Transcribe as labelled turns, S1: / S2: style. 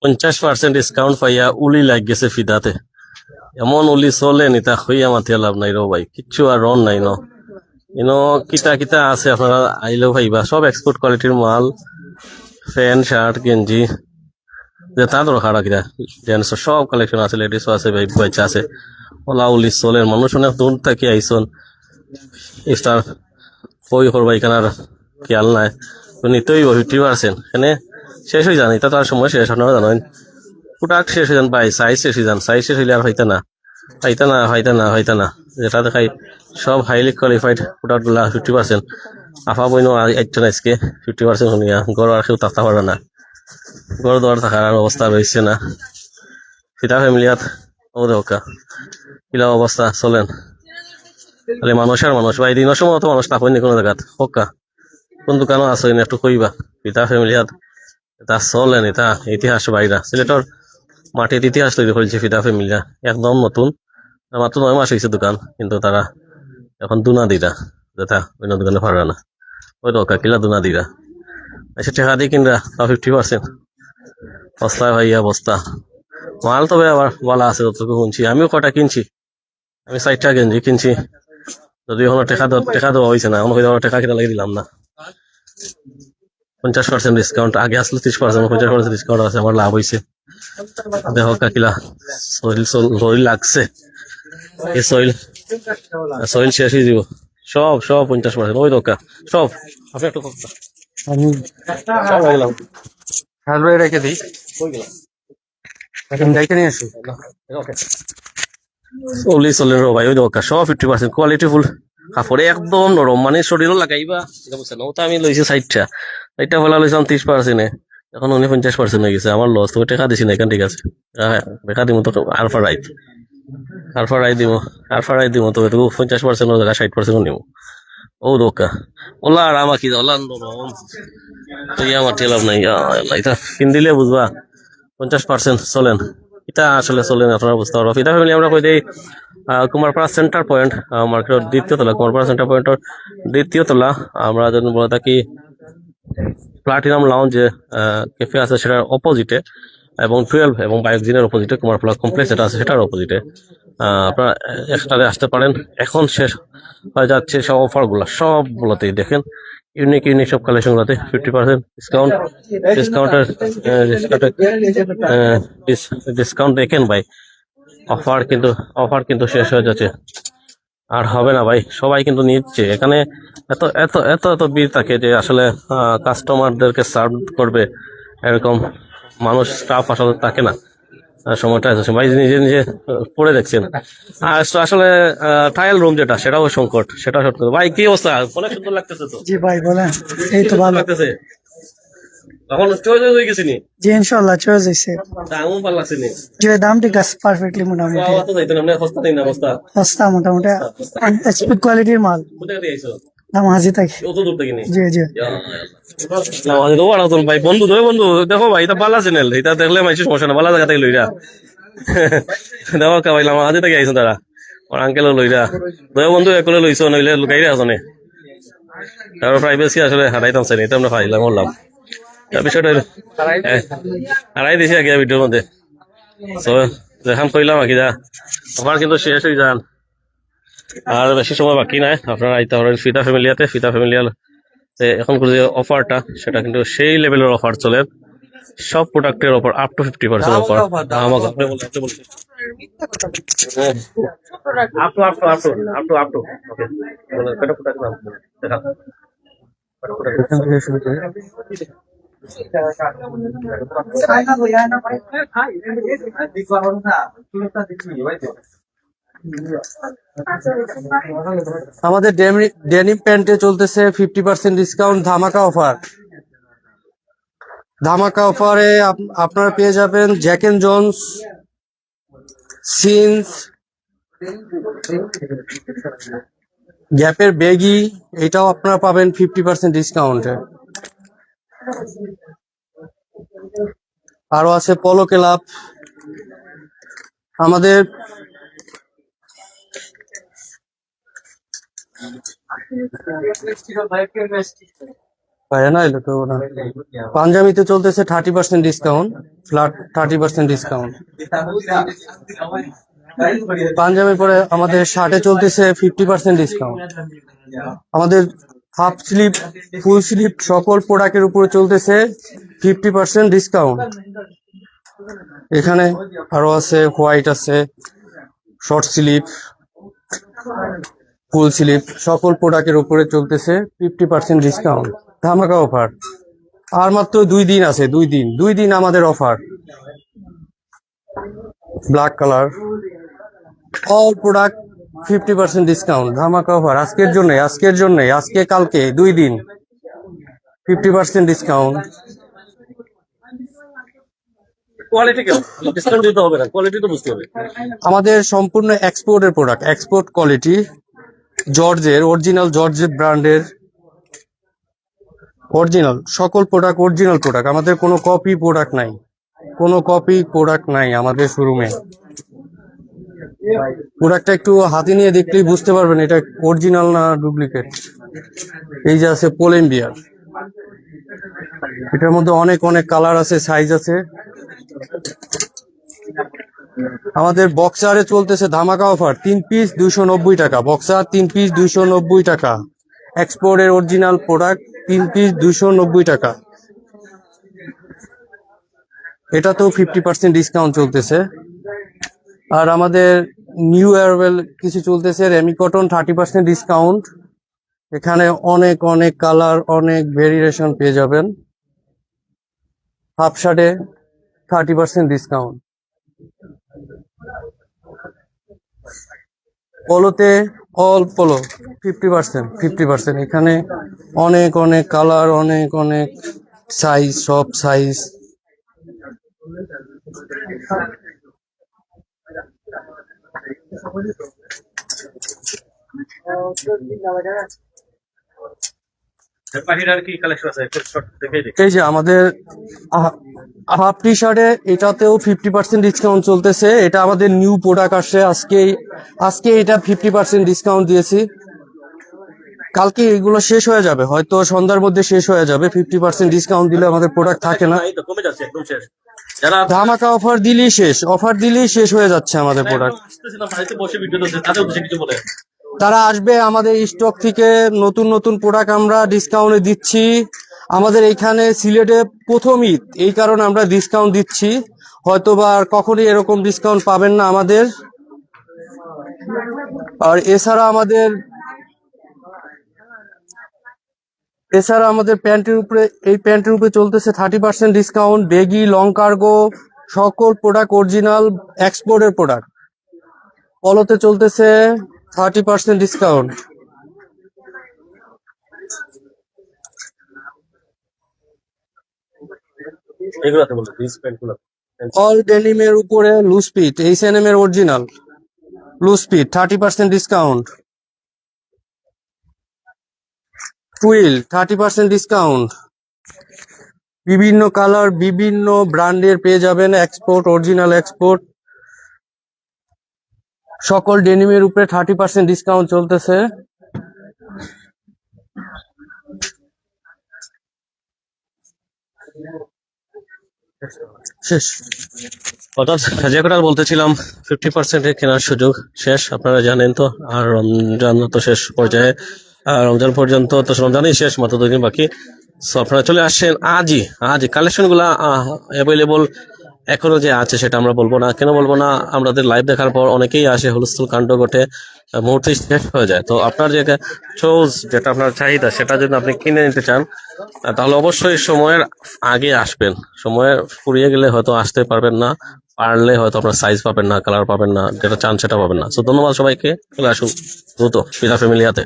S1: 50% discount পাইয়া উলি লাগ গেছে ফিদাতে। এমন উলি চলে নিতা হইয়া মাথিয়া লাভ নাই র ভাই, কিচ্ছু আর রন নাই ন। ইনো কিতা কিতা আছে আপনারা আইলেও ভাইবা, সব এক্সপোর্ট কোয়ালিটির মাল। প্যান্ট শার্ট গেঞ্জি যেটা দরকার কিনা জেন্টস সব কালেকশন আছে, লেডিসও আছে, ভাই বাচ্চা আছে। ওলা উলি চলে, মানুষ অনেক দূর থাকি আইসন স্টার কই করবা এখানে আর খেয়াল নাই। তো নিতেই 50% এখানে শেষ হয়ে যান, এটা তো আর সময় শেষ আপনারা জানেন। প্রোডাক্ট শেষ হয়ে যান ভাই, সাইজ শেষ হয়ে যান, সাইজ শেষ হইলে আর হইতে না হইতে না হইতে না হইতে না। যেটা দেখাই সব হাইলি কোয়ালিফাইড প্রোডাক্ট গুলা 50%। আফা বইনো আইতো না আজকে 50% শুনিয়া গড় আর কেউ থাকতে পারবে না, গড় দর থাকার আর অবস্থা রয়েছে না। ফিতা ফ্যামিলিয়াত ও দেখা কিলা অবস্থা চলেন। তাহলে মানুষ আর মানুষ ভাই, দিনের সময় তো মানুষ তাপই নি কোনো জায়গাত হকা, কোন দোকানও আছে না একটু কইবা। ফিতা ফ্যামিলিয়াত এটা চলেন, এটা ইতিহাস বাইরা সিলেটর মাটির ইতিহাস তৈরি করেছে ফিদা ফ্যামিলিয়া। একদম নতুন, মাত্র 9 মাস হয়েছে দোকান, কিন্তু তারা এখন দুনা দিরা যেটা অন্য দোকানে পারা না। ওই দরকার কিলা দুনা দিরা আচ্ছা টেকা দিয়ে কিনরা তাও 50%। বস্তায় ভাইয়া বস্তা মাল, তবে আবার বলা আছে যতটুকু শুনছি। আমিও কটা কিনছি, আমি 60টা গেঞ্জি কিনছি, যদি এখনো টেকা দেওয়া হয়েছে না, এখন হয়ে যাওয়ার টেকা কিনা লাগিয়ে দিলাম না। 50% ডিসকাউন্ট, আগে আসলে 30%, 50% ডিসকাউন্ট আছে, আমার লাভ হয়েছে। দেখো কাকিলা সইল সইল লাগছে, এই সইল সইল শেষ হয়ে যাব। সব সব 50%, ওই দোকা সব। আপনি একটু
S2: আমি
S1: সব হয়ে গেলাম,
S2: হালুয়া রেখে দিই,
S1: হয়ে গেলাম।
S2: এখন দেখে নিয়ে আসি।
S1: চল্লিশ চল্লিশ ভাই, ওই দোকা সব 50% কোয়ালিটি ফুল কাপড়ে একদম নরম, মানে শরীরও লাগাইবা এটা বুঝছেন। ওটা আমি লইছি 60টা, 60টা ফেলা লইছিলাম 30%। এখন উনি 50% হয়ে গেছে, আমার লস। তুমি টাকা দিছি না এখান, ঠিক আছে টাকা দিব তো আর ফারাই আর ফারাই দিব আর ফারাই দিব, তবে তো 50% জায়গা 60% নিব। ও দোকা ওলা আর আমা কি ওলা নরম, তুই আমার ঠেলাম নাই এটা কিন দিলে বুঝবা। 50% চলেন, এটা আসলে চলেন, আপনারা বুঝতে পারবো। ফিদা ফ্যামিলি আমরা কই দেই কুমারপাড়া সেন্টার পয়েন্ট, মার্কেটের দ্বিতীয় তলা, কুমারপাড়া সেন্টার পয়েন্টের দ্বিতীয় তলা। আমরা যদি বলে থাকি প্লাটিনাম লাউঞ্জে ক্যাফে আছে, সেটার অপোজিটে, এবং 12 এবং বায়োজিনের অপোজিটে কুমারপাড়া কমপ্লেক্স যেটা আছে সেটার অপোজিটে আপনারা একসাথে আসতে পারেন। এখন শেষ হয়ে যাচ্ছে সব অফার গুলা, সবগুলোতেই দেখেন ইউনিক ইউনিক সব কালেকশন গুলোতে 50% ডিসকাউন্ট। ডিসকাউন্টের ডিসকাউন্ট দেখেন ভাই, অফার কিন্তু শেষ হয়ে যাচ্ছে, আর হবে না ভাই। সবাই কিন্তু নিচ্ছে এখানে, এত এত এত এত ভিড় থাকে যে আসলে কাস্টমারদেরকে সার্ভ করবে এরকম মানুষ স্টাফ আসলে থাকে না। সময়টা আছে, ভাই নিজে নিজে পড়ে দেখছেন। আর আসলে ট্রায়াল রুম যেটা, সেটাও সংকট, সেটা শর্ট করে। ভাই কি অবস্থা? অনেক সুন্দর লাগতেছে তো,
S2: জি ভাই বলেন। এই
S1: কি
S2: তো
S1: সুন্দর
S2: ভালো।
S1: লাগতেছে, এখন চয়েস হয়ে গেছি নি,
S2: জি ইনশাল্লাহ চয়েস হয়েছে।
S1: দামও ভালো লাগছে নি।
S2: যে দাম ঠিক আছে পারফেক্টলি,
S1: তো
S2: মোটামুটি
S1: আবার তো যাইতেন আপনি, সস্তা দিন না বস্তা।
S2: সস্তা, মোটামুটি এক্সপোর্ট কোয়ালিটির মাল।
S1: কোথায় দিয়ে আইছো?
S2: দাম হাজি থাকে।
S1: অত দূর থেকে নি?
S2: জি জি।
S1: ভাই বন্ধু ধরে বন্ধু দেখো ভাই, এটা বালা চ্যানেল, এটা দেখলে মাইছি সমস্যা না, বালা জায়গা থেকে লইরা দেখো কা ভাই আজ থেকে আইছো তারা, আমার আঙ্কেলও লইরা দয় বন্ধু একলে লইছো, নইলে লুকাইরে আসনে। তারপর প্রাইভেসি আসলে হারাইতাম চাই, এটা আমরা ফাইলাম বললাম। তার বিষয়টা হারাই দিছি আগে ভিডিওর মধ্যে। তো দেখান কইলাম আকি যা, আমার কিন্তু শেষ হয়ে যান, আর বেশি সময় বাকি নাই। আপনারা আইতে পারেন ফিদা ফ্যামিলিয়াতে। ফিদা ফ্যামিলিয়াল এখন যে অফারটা, সেটা কিন্তু সেই লেভেলের অফার চলে, সব প্রোডাক্টের অফার আপ টু 50% অফার। আমাকে আপনি বলতে up to up to up to up to up to okay, কত প্রোডাক্ট নাম দেখা।
S2: এখান থেকে শুরু করে আমাদের ডেনিম প্যান্টে চলতেছে 50% ডিসকাউন্ট, ধামাকা অফার। ধামাকা অফারে আপনারা পেয়ে যাবেন জ্যাক এন্ড জোন্স, সিন্স, গ্যাপের বেগি, এটাও আপনারা পাবেন 50% ডিসকাউন্টে। আরো আছে পলো ক্লাব। আমাদের পারে না এলো তো না। পাঞ্জাবিতে চলতেছে 30% ডিসকাউন্ট, ফ্ল্যাট 30% ডিসকাউন্ট। পাঞ্জাবির পরে আমাদের শার্টে চলতেছে 50% ডিসকাউন্ট। আমাদের হাফ স্লিভ, ফুল স্লিভ সকল প্রোডাক্টের উপরে চলতেছে 50% ডিসকাউন্ট। এখানে আরো আছে, হোয়াইট আছে, শর্ট স্লিভ, ফুল স্লিভ সকল প্রোডাক্টের উপরে চলতেছে 50% ডিসকাউন্ট, ধামাকা অফার। আর মাত্র 2 দিন আছে, 2 দিন আমাদের offer. Black colour all product 50% discount, ধামাকা অফার আজকে কালকে 2 দিন 50% ডিসকাউন্ট।
S1: কোয়ালিটি কেমন? ডিসকাউন্ট দিতে হবে না, কোয়ালিটি তো বুঝতে হবে।
S2: আমাদের সম্পূর্ণ এক্সপোর্টের প্রোডাক্ট, এক্সপোর্ট কোয়ালিটি, জর্জের অরিজিনাল, জর্জের ব্র্যান্ডের অরিজিনাল সকল প্রোডাক্ট, অরিজিনাল প্রোডাক্ট। আমাদের কোনো কপি প্রোডাক্ট নাই, কোনো কপি প্রোডাক্ট নাই আমাদের শোরুমে। প্রোডাক্টটা একটু হাতে নিয়ে দেখলেই বুঝতে পারবেন এটা অরিজিনাল না ডুপ্লিকেট। এই যে আছে পোলেন বিয়ার, এটার মধ্যে অনেক অনেক কালার আছে, সাইজ আছে। আমাদের বক্সারে চলতেছে ধামাকা অফার, 3 পিস 290 টাকা। বক্সার 3 পিস 290 টাকা, এক্সপোর্টের অরিজিনাল প্রোডাক্ট, 3 পিস 290 টাকা। এটা তো 50% ডিসকাউন্ট চলতেছে। আর আমাদের নিউ অ্যারাইভেল কিছু চলতেছে, রেমি কটন 30% ডিসকাউন্ট। এখানে অনেক অনেক কালার, অনেক ভেরিয়েশন পেয়ে যাবেন। হাফ শার্টে 30% ডিসকাউন্ট। পোলোতে অল পোলো 50%। এখানে অনেক অনেক কালার, অনেক অনেক সাইজ, সব সাইজ।
S1: বাহির আর কি কালেকশন আছে একটু শর্ট দেখে দিই।
S2: এই যে আমাদের হাফ টি শার্টে এটাতেও 50% ডিসকাউন্ট চলতেছে। এটা আমাদের নিউ প্রোডাক্ট আসছে আজকে এটা 50% ডিসকাউন্ট দিয়েছি। কালকে এগুলো শেষ হয়ে যাবে, হয়তো সন্ধ্যার মধ্যে শেষ হয়ে যাবে। 50% ডিসকাউন্ট দিলে আমাদের প্রোডাক্ট থাকে না।
S1: এই তো কমে যাচ্ছে, একদম শেষ। যারা
S2: ধামাকা অফার দিলেই শেষ হয়ে যাচ্ছে আমাদের প্রোডাক্ট।
S1: আসতেছিলাম বাড়িতে বসে ভিডিও দেখছে, তাদের উদ্দেশ্যে কিছু বলে।
S2: তারা আসবে, আমাদের স্টক থেকে নতুন নতুন প্রোডাক্ট আমরা ডিসকাউন্টে দিচ্ছি। আমাদের এইখানে সিলেটে প্রথম ঈদ, এই কারণে আমরা ডিসকাউন্ট দিচ্ছি। হয়তোবা আর কখনই এরকম ডিসকাউন্ট পাবেন না আমাদের। আর এছাড়া আমাদের প্যান্টের উপরে চলতেছে 30% ডিসকাউন্ট। বেগি, লং কার্গো সকল প্রোডাক্ট অরিজিনাল এক্সপোর্টের প্রোডাক্ট। পলোতে চলতেছে 30% ডিসকাউন্ট।
S1: এগুলাতে বলে জিন্স প্যান্ট গুলো।
S2: অল ডেনিমের উপরে লুজ ফিট, H&M এর original loose fit 30% discount. Twill 30% discount. বিভিন্ন কালার, বিভিন্ন ব্র্যান্ডের পেয়ে যাবেন, এক্সপোর্ট, অরিজিনাল এক্সপোর্ট। সকল ডেনিমের উপরে 30% ডিসকাউন্ট চলতেছে। শেষ।
S1: অর্থাৎ যে কথা বলতেছিলাম, 50% কেনার সুযোগ শেষ, আপনারা জানেন তো। আর রমজান তো শেষ পর্যায়ে, আর রমজান পর্যন্ত তো রমজানই শেষ, মাত্র 2 দিন বাকি। সো আপনারা চলে আসছেন আজই কালেকশন গুলা অ্যাভেলেবল এখনো যে আছে সেটা আমরা বলবো না। কেন বলবো না? আমাদের লাইভ দেখার পর অনেকেই আসে, হুলস্থুল কাণ্ড ঘটে, মুহূর্তে শেষ হয়ে যায়। তো আপনার যে চোজ, যেটা আপনার চাহিদা, সেটা যদি আপনি কিনে নিতে চান, তাহলে অবশ্যই সময়ের আগে আসবেন। সময় ফুরিয়ে গেলে হয়তো আসতে পারবেন না, পারলে হয়তো আপনার সাইজ পাবেন না, কালার পাবেন না, যেটা চান সেটা পাবেন না। তো ধন্যবাদ সবাইকে, চলে আসুন দ্রুত ফিদা ফ্যামিলিয়াতে।